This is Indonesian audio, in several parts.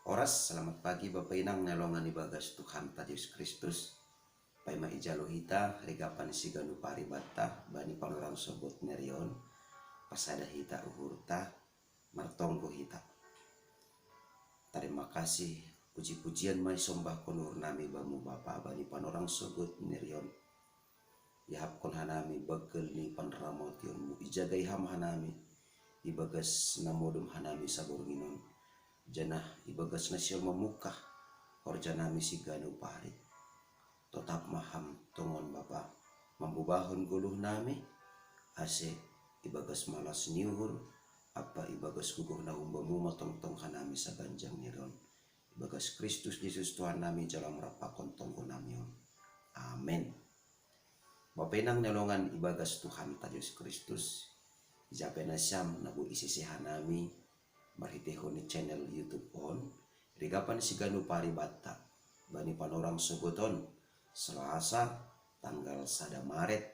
Oras, selamat pagi Bapak Inang nalongan ibagas Tuhan Yesus Kristus. Paima ijalo hita, regapan siganu paribata, bani panorang sobot nerion, pasada hita uhurta, martonggo hita. Terima kasih, puji-pujian mai sombah konur nami bamu Bapa, bani panorang sobot nerion. Yahap kon hanami bagel ni panramotion mu, ijagai ham hanami, ibagas namodum hanami sabornginon. Janah ibagas na siya mamukah orja nami si ganu pari tetap maham tongon Bapa mambubahon guluh nami ase ibagas malas niuhur apa ibagas guguh na umbamu matong-tong hanami sa ganjang niron ibagas Kristus Yesus Tuhan nami jalan merapakon tonggo namion. Amen. Bapenang nelongan ibagas Tuhan Yesus Kristus jape na siyam nabu isisihan nami marhitehon ni channel YouTube on rigapan siganu paribata bani panorang sogoton Selasa tanggal 1 Maret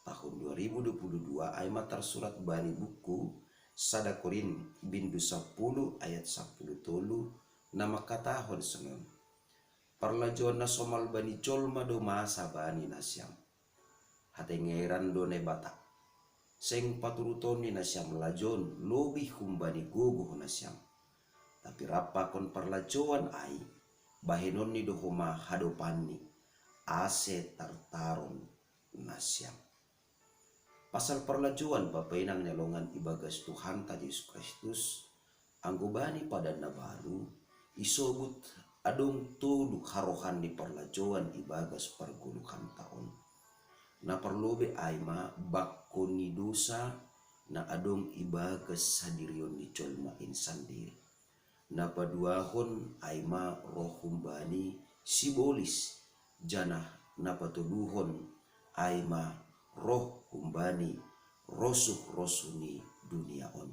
tahun 2022 ay matarsurat bani buku Sada Korin bindu 10 ayat 10 tolu nama katahon senon parlajon na somal bani jolma do masa bani nasyam hatengeran do ne bata seng paturuton ni nasyam lajon lobi humbani guguh nasyam tapi rapa kon parlajoan ai bahenon ni dohoma hadopani ase tartaron nasyam pasal parlajuan bapainang nelongan ibagas Tuhan Yesus Kristus anggubani pada nabaru isobut adong tudu harohan di parlajuan ibagas perguluhan tahun na perlobe aima bakko ni dosa na adong ibagas hadirion ni colma insan diri na paduahon aima roh humbani sibolis janah na patuduhon aima roh humbani rosuh ni dunia on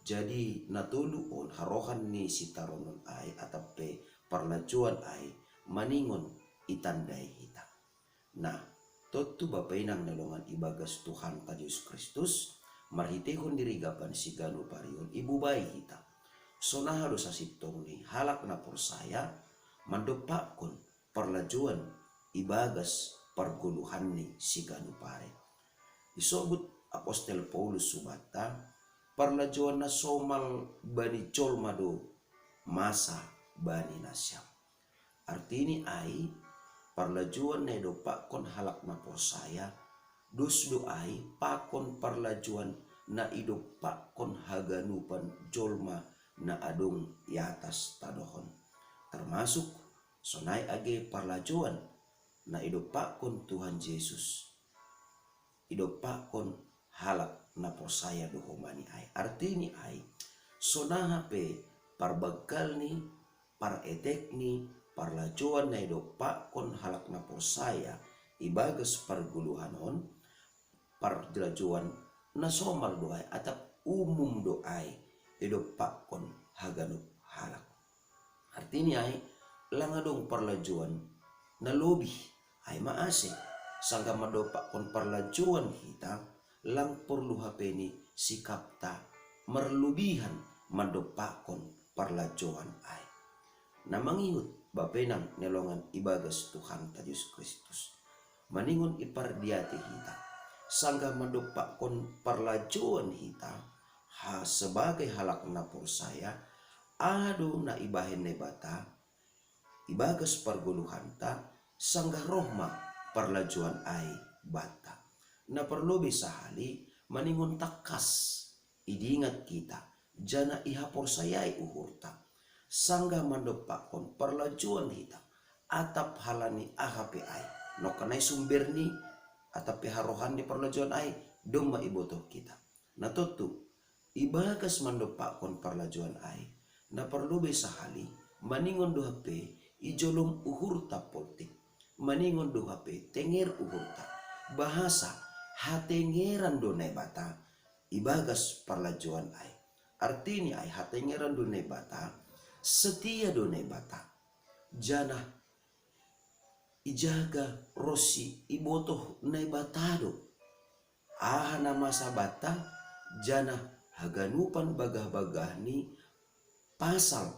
jadi natulu on harohan ni sitaronon ai atape parlajuan ai maningon itandai hita nah Totu bapainang nalongan ibagas Tuhan Yesus Kristus marhitehon dirigapan si ganu parion ibu bayi hita sonaha dosa siptong ni halak na persaya mandopakon parlajuan ibagas perguluhan ni si ganu pare isobut apostel Paulus subata parlajuan na somal bani colmado masa bani nasyam artini ai parlajuan na do pakon halak na persaya dus doai pakon parlajuan na ido pakon haganupan jolma na adong yatas tadohon termasuk sonai age parlajuan na ido pakon Tuhan Yesus ido pakon halak na persaya dohomani ai artini ai sonaha pe parbakal ni par etek ni parlajuan na ido pakon halak na persaya ibagas perguluhanon parlajuan na somal doai atap umum doai ido pakon haganup halak artinya ai langadong parlajuan na lobi ai maase sangga madopakon parlajuan hita lang perlu hapeni sikapta merlubihan madopakon parlajuan ai na mangiut bapenang nelongan ibagas Tuhan Yesus Kristus maningon ipardiati hita sangga mandopakon parlajuan hita ha sebagai halak na persaya ado na ibahen nebata ibagas perguluhan ta sangga rohma parlajuan ai bata na perlu bisa hali maningon takas idingat kita jana iha persayai uhurta sangga mandopakon parlajuan hita atap halani ahape ai no kanai sumberni atap harohan di parlajuan ai doma ibotoh kita na totu ibagas mandopakon parlajuan ai na perlu bisa hali maningon dohape ijolom uhurta politik maningon dohape tenger uhurta bahasa hatengeran do nebata ibagas parlajuan ai artinya ai hatengeran do nebata setia do nebata jana ijaga rosi ibotoh nebatado ahana masa bata jana haganupan bagah-bagah ni pasal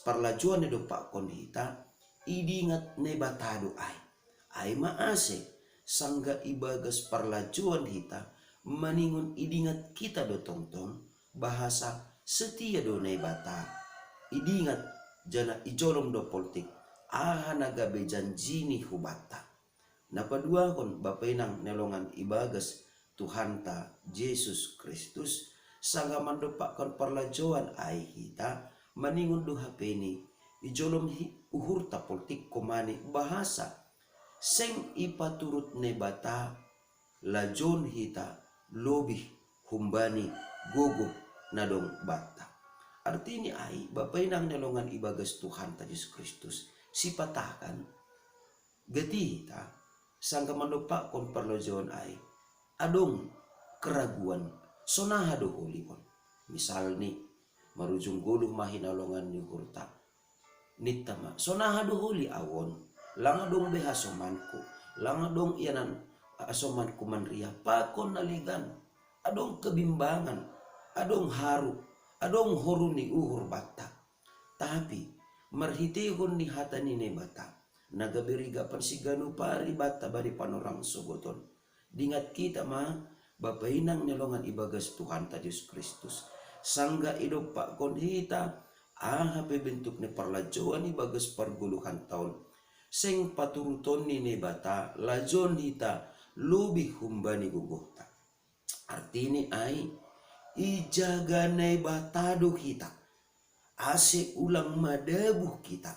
parlajuan ni dopa kon hita idingat ne batado ay maase sangga ibagas parlajuan hita maningon idingat kita do tongtong bahasa setia do ne bata idingat jana ijolom do politik aha nagabe janjini hubata napadua kon bapenang nelongan ibagas Tuhanta Yesus Kristus sangga mandopakkan parlajuan ay hita maningon do hapeni ijolom uhurta politik komani bahasa seng ipaturut ne bata lajon hita lobih humbani gogo nadong bata. Artinya ay bapainang nelongan ibagas Tuhan ta Yesus Kristus sipatakan gati hita sangka mandopa kon parlajuan ay adong keraguan sonaha do holikon misal ni marujung guluh mahinalongan ni hurta nitama sonaha do holi awon langa dong behasomanku langa dong ianan asomanku manria pakon naligan adong kebimbangan adong haru adong horuni uhur bata tapi marhitehon ni hatani ne bata nagaberiga pansiganu pari bata bari panorang sogoton dingat kita bapainang nelongan ibagas Tuhan ta Yesus Kristus sangga idopa kon hita hape bentuk ne parlajuan ibagas parguluhan taon seng paturuton ni ne bata lajon hita lubi humbani guguhta artini ay ijaga ne batado kita ase ulang madabuh kita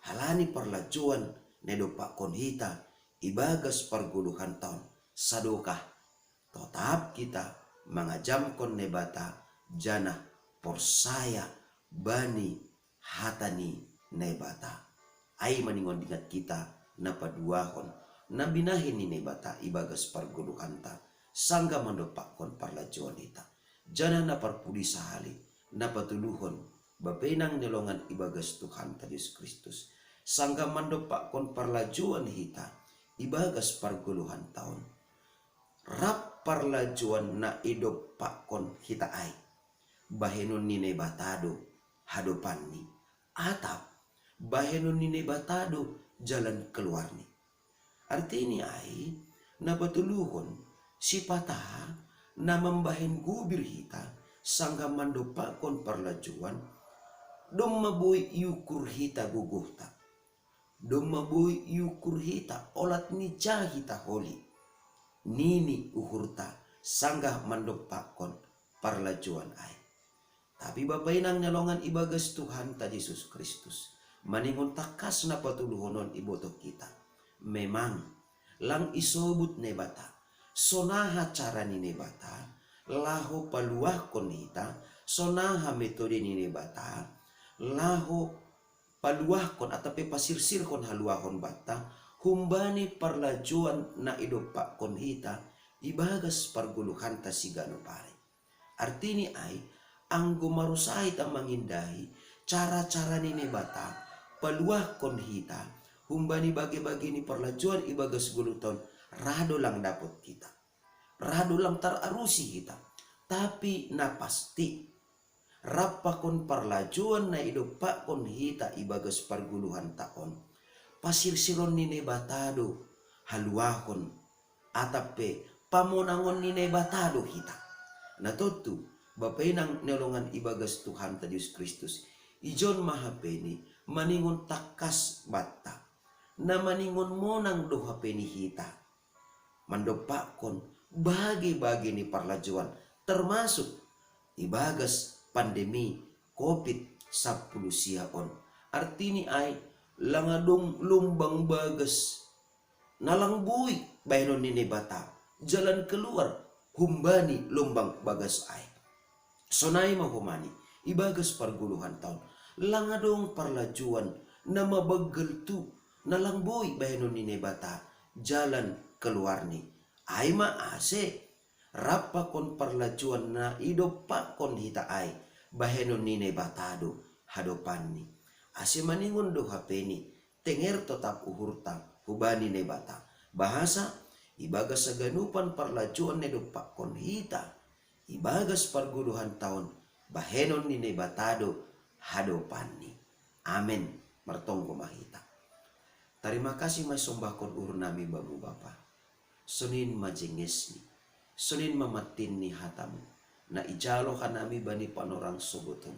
halani parlajuan ne dopa kon hita ibagas parguluhan taon sadokah tetap kita mengajamkon ne bata jana porsaya bani hatani ne bata ay maningon dingat kita napaduahon nabinahin ni ne bata ibagas parguluhan ta sangga mandopakon parlajuan ita jana naparpudi sahali napatuluhon bapenang nelongan ibagas Tuhan ta Yesus Kristus sangga mandopakon parlajuan hita ibagas parguluhan taon rap parlajuan na idopakon hita ay bahenon ni ne batado hadopan ni atap bahenon ni ne batado jalan keluar ni artinya ay napatuluhon si patah na membahen gubir hita sangga mandopakon parlajuan dom maboy yukur hita guguhta dom maboy yukur hita olat ni hita holi nini uhurta sangga mandopakon parlajuan ay tapi bapainang nelongan ibagas Tuhan ta Yesus Kristus maningon takas na patuluhonon iboto kita memang lang isobut ne bata sonaha cara ni ne bata laho paluah kon hita sonaha metode ni ne bata laho paluah kon atape pasirsir kon haluahon bata humbani parlajuan na idopa kon hita ibagas parguluhan ta sigano pare artini ay ang gumarusay ta mangindahi cara-cara ni ne bata paluah kon hita humbani bagi-bagi ni parlajuan ibagas guluton rado lang dapat kita rado lang tararusi kita tapi napasti rapakon parlajuan na idopa kon hita ibagas parguluhan taon pasirsiron ni ne batado haluahon atape pamonangon ni ne batado hita natutu bapainang nelongan ibagas Tuhan ta Yesus Kristus ijon mahapeni maningon takas bata na maningon monang do hapeni hita mandopakon bagi-bagi ni parlajuan termasuk ibagas pandemi COVID-19 siaon artini ay langadong lumbang bagas nalangbuy bayanon ni bata jalan keluar humbani lumbang bagas ay sonay mahumani ibagas parguluhan taon langadong parlajuan na mabagal tu nalangbuy bayanon ni bata jalan keluar ni ay maase rapakon parlajuan na idopakon hita ay bahenon ni batado hadopan ni ase maningon do hapeni tenger tetap uhurta hubani ne bata bahasa ibagas saganupan parlajuan ne dopakon hita ibagas parguluhan taon bahenon ni batado hadopan ni Amen. Martonggo mahita. Terima kasih may sombakon ur nami bamu Bapa. Sunin majenges ni. Sunin mamatin ni hatamu. Na ijalo kanami bani panorang subuton.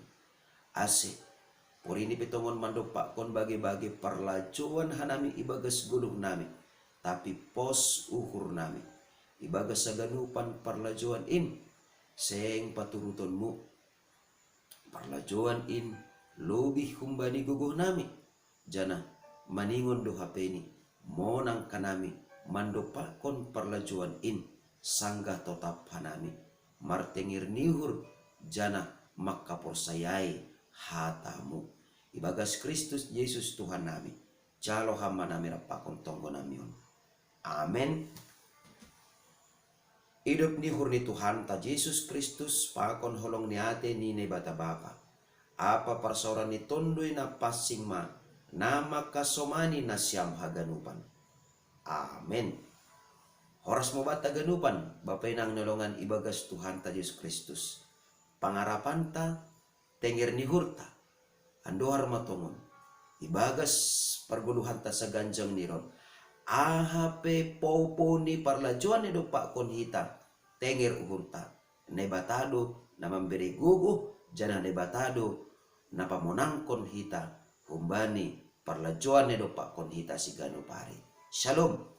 Ase. Puri ni pitongon mandopak kon bagi-bagi parlajuan hanami ibagas gulung nami. Tapi pos uhur nami. Ibagas saganupan parlajuan in. Seng paturutonmu. Parlajuan in. Lubih kumbani guguh nami. Jana maningon do hapeni. Monang kanami. Mandopakon parlajuan in. Sanggah totap hanami. Martengir nihur. Jana makaporsayai hatamu. Ibagas Kristus Yesus Tuhan nami. Jalo hama nami rapakon tonggo namion. Amen. Hidup ni hurni Tuhan ta Yesus Kristus pakon holong ni ate ni nebata Bapa. Apa parsoran ni tondoy na pasing ma nama kasomani na siyam haganupan. Amen. Horas mo bata ganupan, bapay nang nolongan ibagas Tuhan ta Yesus Kristus. Pangarapan ta, tengir ni hurta, andohar matongon, ibagas parguluhan ta sa ganjang niron. Ahape popo ni parlajuan ni dopa kon hita, tengir uhurta, nebatado na memberi guguh, jana nebatado na pamonang kon hita, humbani parlajuan ni dopa kon hita si ganupari. Shalom.